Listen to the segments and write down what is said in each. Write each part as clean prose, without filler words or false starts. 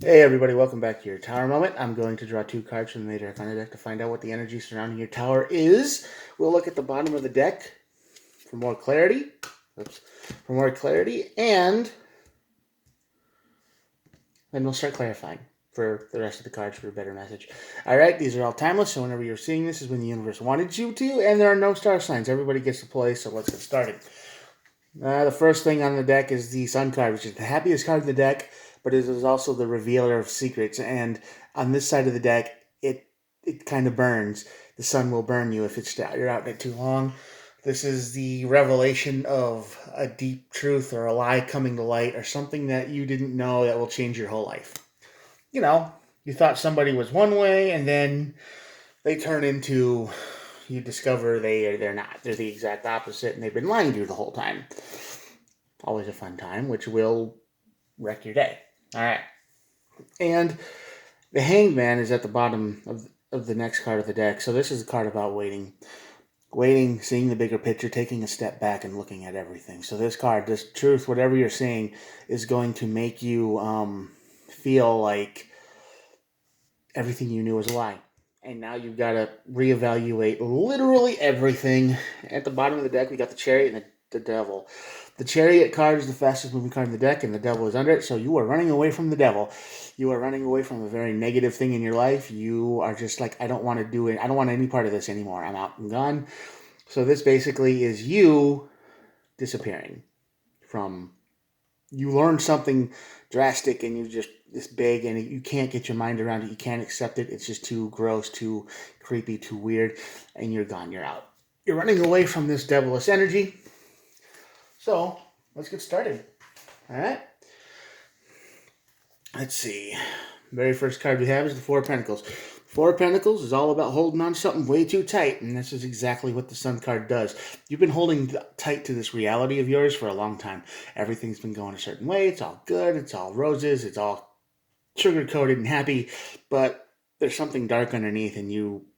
Hey everybody, welcome back to your tower moment. I'm going to draw two cards from the Major Arcana deck to find out what the energy surrounding your tower is. We'll look at the bottom of the deck for more clarity. And then we'll start clarifying for the rest of the cards for a better message. Alright, these are all timeless, so whenever you're seeing this is when the universe wanted you to, and there are no star signs. Everybody gets to play, so let's get started. The first thing on the deck is the Sun card, which is the happiest card in the deck, but it is also the revealer of secrets. And on this side of the deck, it kind of burns. The sun will burn you if you're out in it too long. This is the revelation of a deep truth or a lie coming to light or something that you didn't know that will change your whole life. You know, you thought somebody was one way and then they turn into, you discover they're not. They're the exact opposite and they've been lying to you the whole time. Always a fun time, which will wreck your day. All right. And the Hanged Man is at the bottom of the next card of the deck. So this is a card about waiting. Waiting, seeing the bigger picture, taking a step back and looking at everything. So this card, this truth, whatever you're seeing, is going to make you feel like everything you knew was a lie. And now you've got to reevaluate literally everything. At the bottom of the deck, we got the Chariot and the Devil. The Chariot card is the fastest moving card in the deck, and the Devil is under it. So you are running away from the Devil. You are running away from a very negative thing in your life. You are just like, I don't want to do it. I don't want any part of this anymore. I'm out and gone. So this basically is you disappearing from. You learned something drastic, and you just this big, and you can't get your mind around it. You can't accept it. It's just too gross, too creepy, too weird, and you're gone. You're out. You're running away from this devilish energy. So let's get started. All right. Let's see. Very first card we have is the Four of Pentacles. Four of Pentacles is all about holding on to something way too tight, and this is exactly what the Sun card does. You've been holding tight to this reality of yours for a long time. Everything's been going a certain way. It's all good. It's all roses. It's all sugar-coated and happy, but there's something dark underneath, and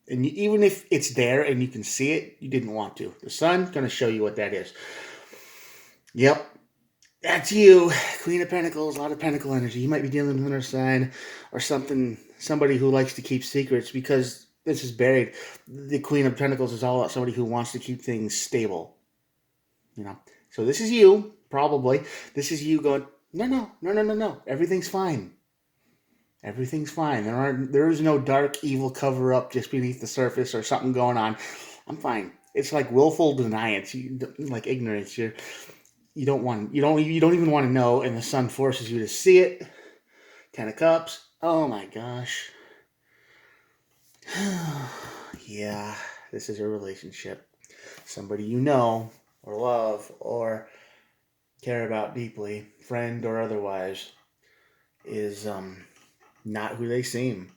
even if it's there and you can see it, you didn't want to. The Sun's going to show you what that is. Yep. That's you, Queen of Pentacles, a lot of Pentacle energy. You might be dealing with another sign or somebody who likes to keep secrets because this is buried. The Queen of Pentacles is all about somebody who wants to keep things stable. So this is you, probably. This is you going, no. Everything's fine. Everything's fine. There is no dark, evil cover-up just beneath the surface or something going on. I'm fine. It's like willful deniance, like ignorance. You don't even want to know, and the Sun forces you to see it. 10 of Cups. Oh my gosh. Yeah, this is a relationship. Somebody you know, or love, or care about deeply, friend or otherwise, is not who they seem.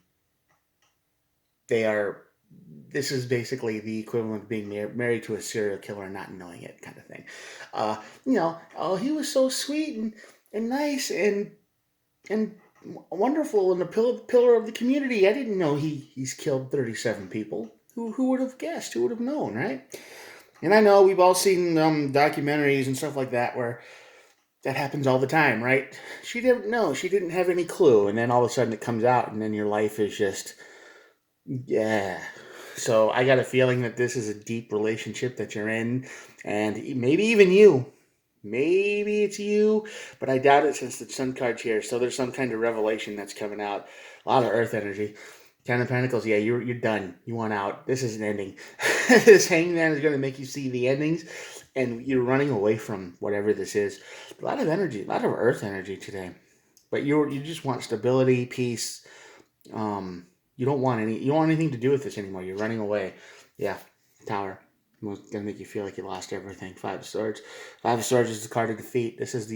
This is basically the equivalent of being married to a serial killer and not knowing it, kind of thing. Oh, he was so sweet and nice and wonderful and a pillar of the community. I didn't know he's killed 37 people. Who would have guessed? Who would have known, right? And I know we've all seen documentaries and stuff like that where that happens all the time, right? She didn't know. She didn't have any clue. And then all of a sudden it comes out, and then your life is just, yeah. So I got a feeling that this is a deep relationship that you're in, and maybe even you. Maybe it's you, but I doubt it since the Sun card's here. So there's some kind of revelation that's coming out. A lot of Earth energy. Ten of Pentacles, yeah, you're done. You want out. This is an ending. This Hangman is going to make you see the endings, and you're running away from whatever this is. A lot of energy, a lot of Earth energy today. But you just want stability, peace. You don't want anything to do with this anymore. You're running away. Yeah, Tower. It's gonna make you feel like you lost everything. Five of Swords. Five of Swords is the card of defeat. This is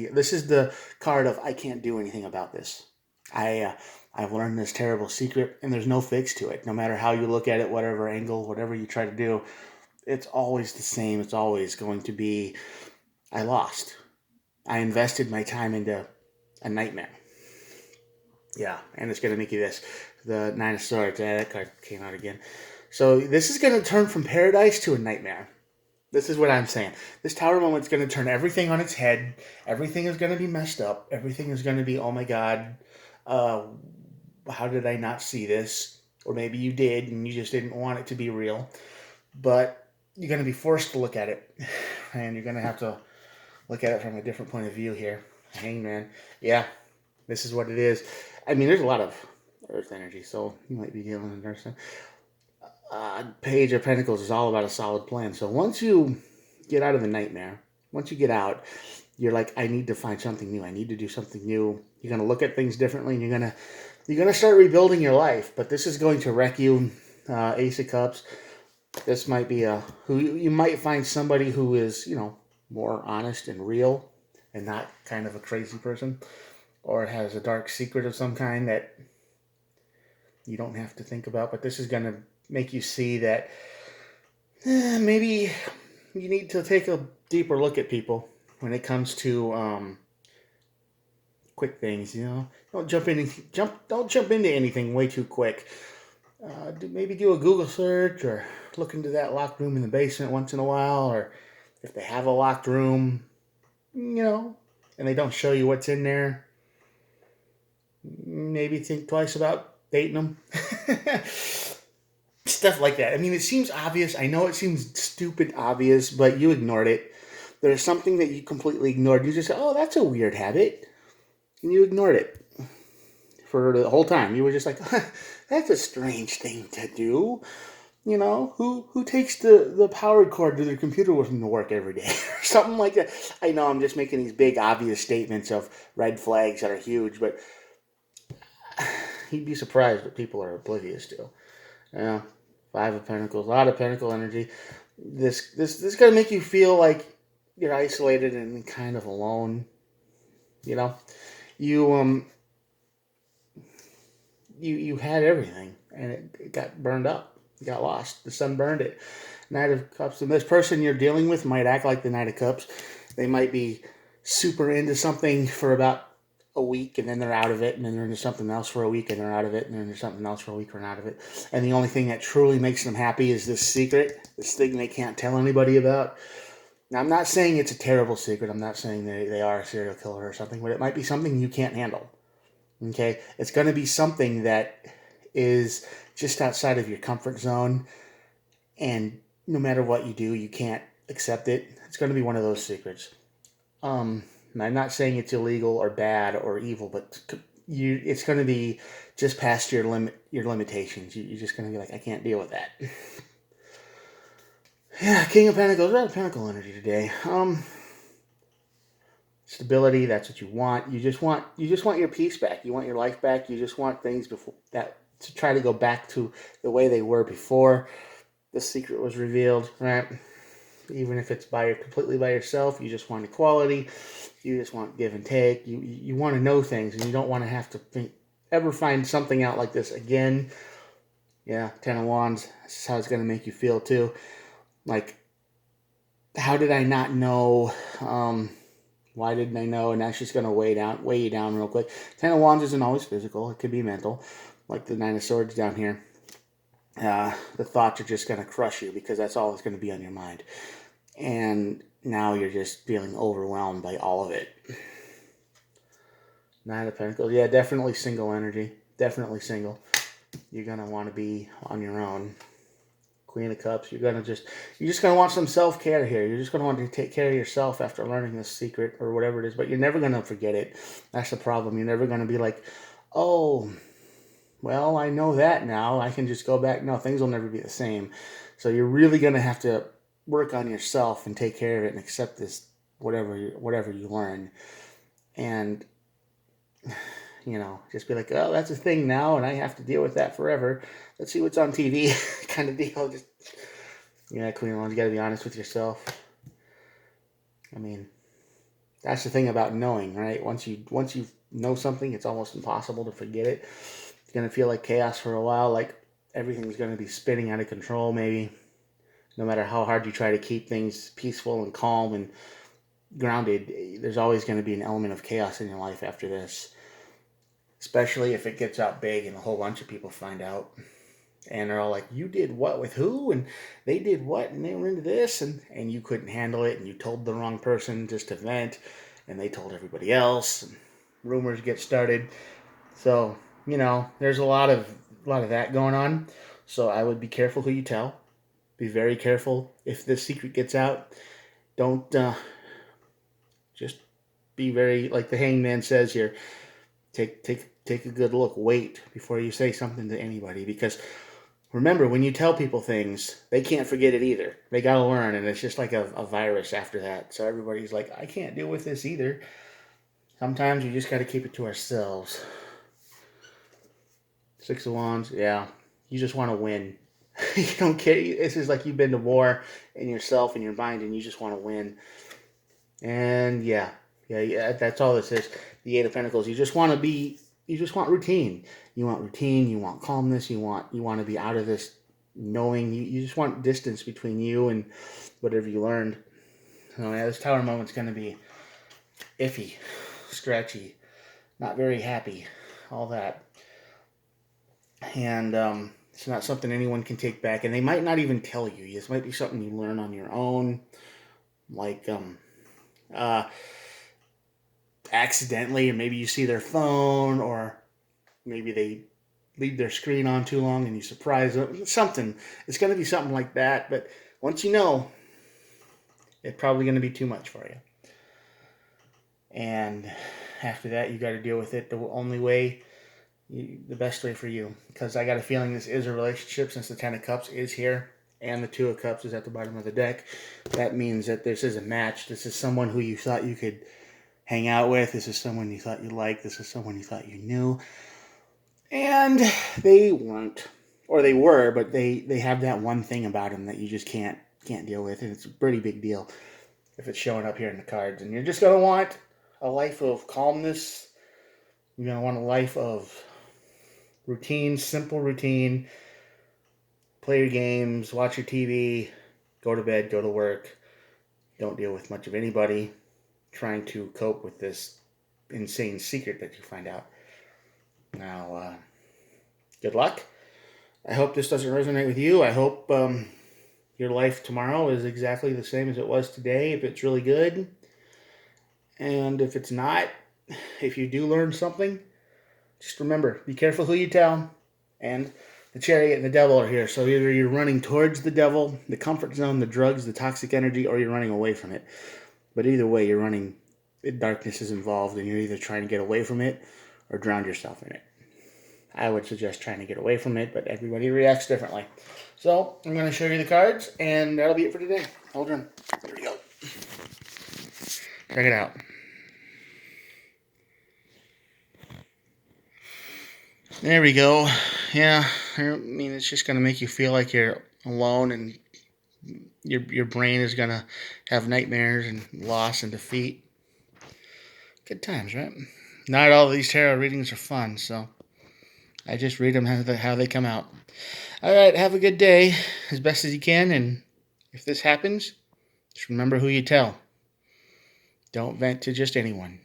the card of I can't do anything about this. I've learned this terrible secret, and there's no fix to it. No matter how you look at it, whatever angle, whatever you try to do, it's always the same. It's always going to be, I lost. I invested my time into a nightmare. Yeah, and it's going to make you this. The Nine of Swords. Yeah, that card came out again. So this is going to turn from paradise to a nightmare. This is what I'm saying. This Tower moment's going to turn everything on its head. Everything is going to be messed up. Everything is going to be, oh my God, Uh, how did I not see this? Or maybe you did and you just didn't want it to be real. But you're going to be forced to look at it. And you're going to have to look at it from a different point of view here. Hangman. Yeah, this is what it is. I mean, there's a lot of Earth energy, so you might be dealing with Earth. Page of Pentacles is all about a solid plan. So once you get out of the nightmare, once you get out, you're like, I need to find something new. I need to do something new. You're gonna look at things differently, and you're gonna start rebuilding your life. But this is going to wreck you. Ace of Cups. This might be who you might find somebody who is more honest and real, and not kind of a crazy person, or has a dark secret of some kind that you don't have to think about. But this is gonna make you see that maybe you need to take a deeper look at people when it comes to quick things. Don't jump into anything way too quick. Maybe do a Google search or look into that locked room in the basement once in a while, or if they have a locked room, and they don't show you what's in there, maybe think twice about dating them. Stuff like that. I mean, it seems obvious. I know it seems stupid obvious, but you ignored it. There's something that you completely ignored. You just said, oh, that's a weird habit. And you ignored it for the whole time. You were just like, that's a strange thing to do. Who takes the power cord to their computer with them to work every day? Or something like that. I know I'm just making these big, obvious statements of red flags that are huge, but you'd be surprised what people are oblivious to. Yeah, Five of Pentacles, a lot of Pentacle energy. This is gonna make you feel like you're isolated and kind of alone. You you had everything and it got burned up. It got lost. The sun burned it. Knight of Cups. And this person you're dealing with might act like the Knight of Cups. They might be super into something for about a week and then they're out of it, and then they're into something else for a week and they're out of it, and then there's something else for a week and out of it. And the only thing that truly makes them happy is this secret, this thing they can't tell anybody about. Now, I'm not saying it's a terrible secret. I'm not saying they are a serial killer or something, but it might be something you can't handle. Okay? It's going to be something that is just outside of your comfort zone, and no matter what you do, you can't accept it. It's going to be one of those secrets. I'm not saying it's illegal or bad or evil, but it's going to be just past your limitations. You're just going to be like, I can't deal with that. Yeah, King of Pentacles. A lot of Pentacle energy today. Stability. That's what you want. You just want your peace back. You want your life back. You just want things to try to go back to the way they were before the secret was revealed, right? Even if it's completely by yourself, you just want equality. You just want give and take. You want to know things, and you don't want to have to ever find something out like this again. Yeah, Ten of Wands. This is how it's going to make you feel too. Like, how did I not know? Why didn't I know? And that's just going to weigh you down real quick. Ten of Wands isn't always physical. It could be mental. Like the Nine of Swords down here. The thoughts are just going to crush you because that's all that's going to be on your mind. And now you're just feeling overwhelmed by all of it. Nine of Pentacles. Yeah, definitely single energy. Definitely single. You're going to want to be on your own. Queen of Cups. You're just going to want some self-care here. You're just going to want to take care of yourself after learning this secret or whatever it is. But you're never going to forget it. That's the problem. You're never going to be like, oh, well, I know that now. I can just go back. No, things will never be the same. So you're really going to have to work on yourself and take care of it and accept this, whatever you learn. And, just be like, oh, that's a thing now, and I have to deal with that forever. Let's see what's on TV kind of deal. Queen of Wands, you got to be honest with yourself. I mean, that's the thing about knowing, right? Once you know something, it's almost impossible to forget it. It's going to feel like chaos for a while, like everything's going to be spinning out of control maybe. No matter how hard you try to keep things peaceful and calm and grounded, there's always going to be an element of chaos in your life after this. Especially if it gets out big and a whole bunch of people find out. And they're all like, you did what with who? And they did what? And they were into this? And you couldn't handle it. And you told the wrong person just to vent. And they told everybody else. And rumors get started. So, there's a lot of that going on. So I would be careful who you tell. Be very careful if this secret gets out. Don't just be very, like the hangman says here. Take a good look. Wait before you say something to anybody, because remember, when you tell people things, they can't forget it either. They got to learn, and it's just like a virus after that. So everybody's like, I can't deal with this either. Sometimes you just got to keep it to ourselves. Six of Wands, yeah. You just want to win. You don't care. This is like you've been to war in yourself and your mind, and you just want to win. And yeah, that's all this is. The Eight of Pentacles. You just want routine. You want routine. You want calmness. You want to be out of this knowing. You just want distance between you and whatever you learned. So yeah, this Tower moment's going to be iffy, scratchy, not very happy, all that. And it's not something anyone can take back, and they might not even tell you. This might be something you learn on your own, like accidentally, or maybe you see their phone, or maybe they leave their screen on too long and you surprise them. Something. It's going to be something like that, but once you know, it's probably going to be too much for you. And after that, you got to deal with it the only way, the best way for you. Because I got a feeling this is a relationship, since the Ten of Cups is here and the Two of Cups is at the bottom of the deck. That means that this is a match. This is someone who you thought you could hang out with. This is someone you thought you liked. This is someone you thought you knew. And they weren't. Or they were, but they have that one thing about them that you just can't deal with. And it's a pretty big deal if it's showing up here in the cards. And you're just going to want a life of calmness. You're going to want a life of routine, simple routine. Play your games, watch your TV, go to bed, go to work. Don't deal with much of anybody trying to cope with this insane secret that you find out. Now, good luck. I hope this doesn't resonate with you. I hope your life tomorrow is exactly the same as it was today, if it's really good. And if it's not, if you do learn something, just remember, be careful who you tell. And the Chariot and the Devil are here. So either you're running towards the devil, the comfort zone, the drugs, the toxic energy, or you're running away from it. But either way, you're running, darkness is involved, and you're either trying to get away from it or drown yourself in it. I would suggest trying to get away from it, but everybody reacts differently. So I'm going to show you the cards, and that'll be it for today. Hold on. There we go. Check it out. There we go. Yeah, I mean, it's just going to make you feel like you're alone, and your brain is going to have nightmares and loss and defeat. Good times, right? Not all of these tarot readings are fun, so I just read them how they come out. All right, have a good day as best as you can, and if this happens, just remember who you tell. Don't vent to just anyone.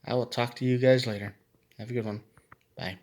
I will talk to you guys later. Have a good one. Bye.